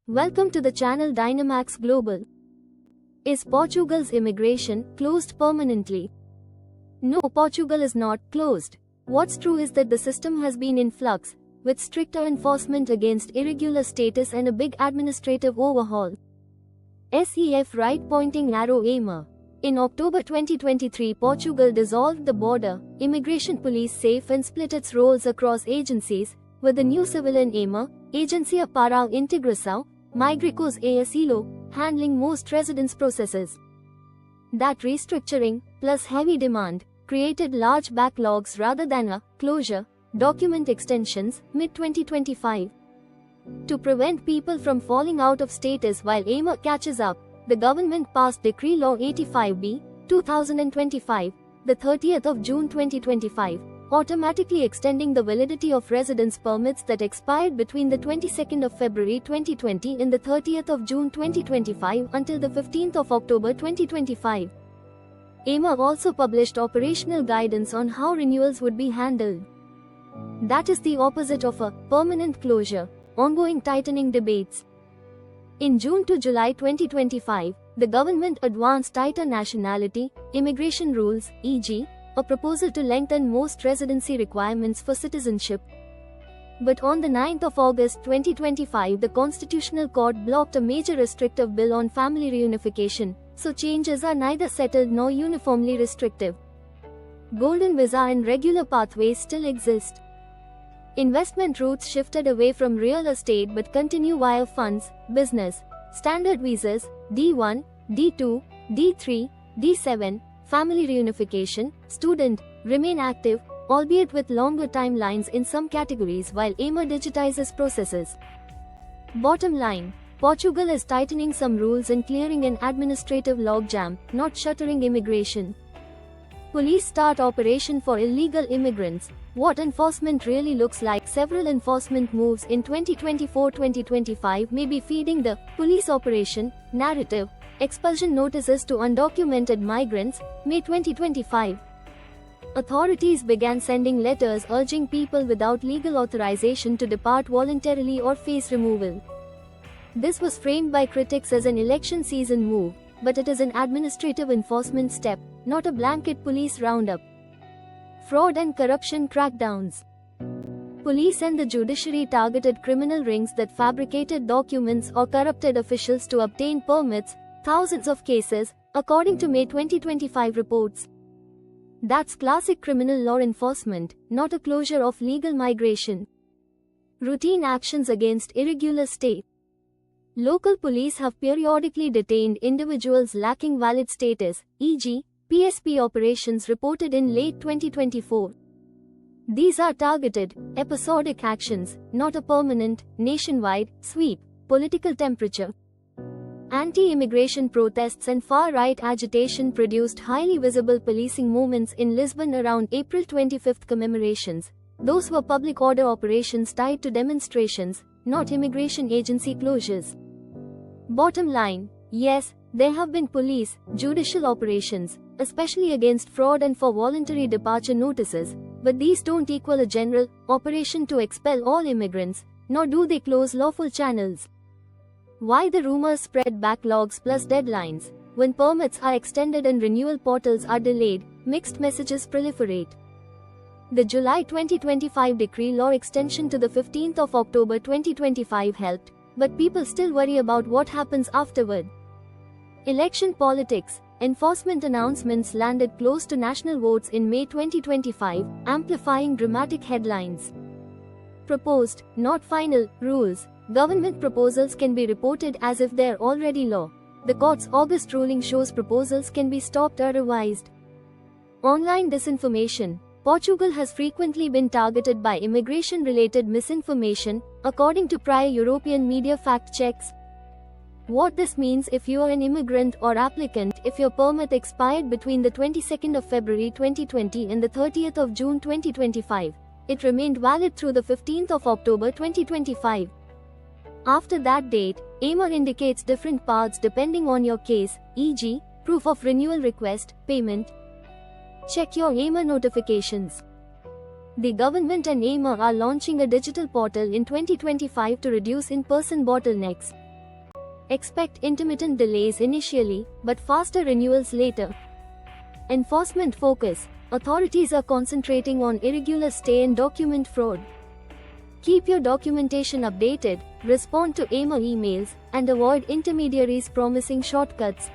Welcome to the channel Dynamax Global. Is Portugal's immigration closed permanently? No, Portugal is not closed. What's true is that the system has been in flux, with stricter enforcement against irregular status and a big administrative overhaul. SEF right-pointing arrow aimer. In October 2023, Portugal dissolved the border, immigration police SAFE and split its roles across agencies, with the new civilian aimer, Agência para a Integração, Migrações e Asilo, handling most residence processes. That restructuring, plus heavy demand, created large backlogs rather than a closure, document extensions, mid-2025. To prevent people from falling out of status while aimer catches up, the government passed Decree Law 85B, 2025, the 30th of June 2025, automatically extending the validity of residence permits that expired between the 22nd of February 2020 and the 30th of June 2025 until the 15th of October 2025. aimer also published operational guidance on how renewals would be handled. That is the opposite of a permanent closure, ongoing tightening debates. In June to July 2025, the government advanced tighter nationality, immigration rules, e.g., a proposal to lengthen most residency requirements for citizenship. But on the 9th of August 2025, the Constitutional Court blocked a major restrictive bill on family reunification, so changes are neither settled nor uniformly restrictive. Golden visa and regular pathways still exist. Investment routes shifted away from real estate but continue via funds, business, standard visas, D1, D2, D3, D7, family reunification, student, remain active, albeit with longer timelines in some categories while aimer digitizes processes. Bottom line, Portugal is tightening some rules and clearing an administrative logjam, not shuttering immigration. Police start operation for illegal immigrants. What enforcement really looks like. Several enforcement moves in 2024-2025 may be feeding the police operation narrative. Expulsion notices to undocumented migrants, May 2025. Authorities began sending letters urging people without legal authorization to depart voluntarily or face removal. This was framed by critics as an election season move, but it is an administrative enforcement step, not a blanket police roundup. Fraud and corruption crackdowns. Police and the judiciary targeted criminal rings that fabricated documents or corrupted officials to obtain permits, thousands of cases, according to May 2025 reports. That's classic criminal law enforcement, not a closure of legal migration. Routine actions against irregular state. Local police have periodically detained individuals lacking valid status, e.g., PSP operations reported in late 2024. These are targeted, episodic actions, not a permanent, nationwide sweep. Political temperature. Anti-immigration protests and far-right agitation produced highly visible policing movements in Lisbon around April 25 commemorations. Those were public order operations tied to demonstrations, not immigration agency closures. Bottom line, yes, there have been police, judicial operations, especially against fraud and for voluntary departure notices, but these don't equal a general operation to expel all immigrants, nor do they close lawful channels. Why the rumors spread backlogs plus deadlines? When permits are extended and renewal portals are delayed, mixed messages proliferate. The July 2025 decree law extension to the 15th of October 2025 helped, but people still worry about what happens afterward. Election politics. Enforcement announcements landed close to national votes in May 2025, amplifying dramatic headlines. Proposed, not final, rules. Government proposals can be reported as if they're already law. The court's August ruling shows proposals can be stopped or revised. Online disinformation. Portugal has frequently been targeted by immigration-related misinformation, according to prior European media fact checks. What this means: if you are an immigrant or applicant, if your permit expired between the 22nd of February 2020 and the 30th of June 2025, it remained valid through the 15th of October 2025. After that date, aimer indicates different paths depending on your case, e.g., proof of renewal request, payment. Check your aimer notifications. The government and aimer are launching a digital portal in 2025 to reduce in-person bottlenecks. Expect intermittent delays initially, but faster renewals later. Enforcement focus. Authorities are concentrating on irregular stay and document fraud. Keep your documentation updated, respond to AMA emails, and avoid intermediaries promising shortcuts.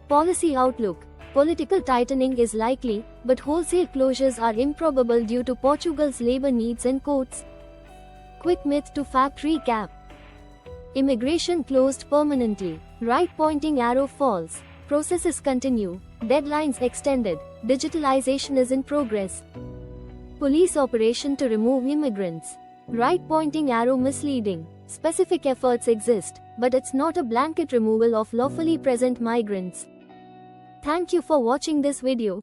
Policy outlook. Political tightening is likely, but wholesale closures are improbable due to Portugal's labor needs and courts. Quick myth to fact recap. Immigration closed permanently. Right pointing arrow falls. Processes continue. Deadlines extended. Digitalization is in progress. Police operation to remove immigrants. Right pointing arrow misleading. Specific efforts exist, but it's not a blanket removal of lawfully present migrants. Thank you for watching this video.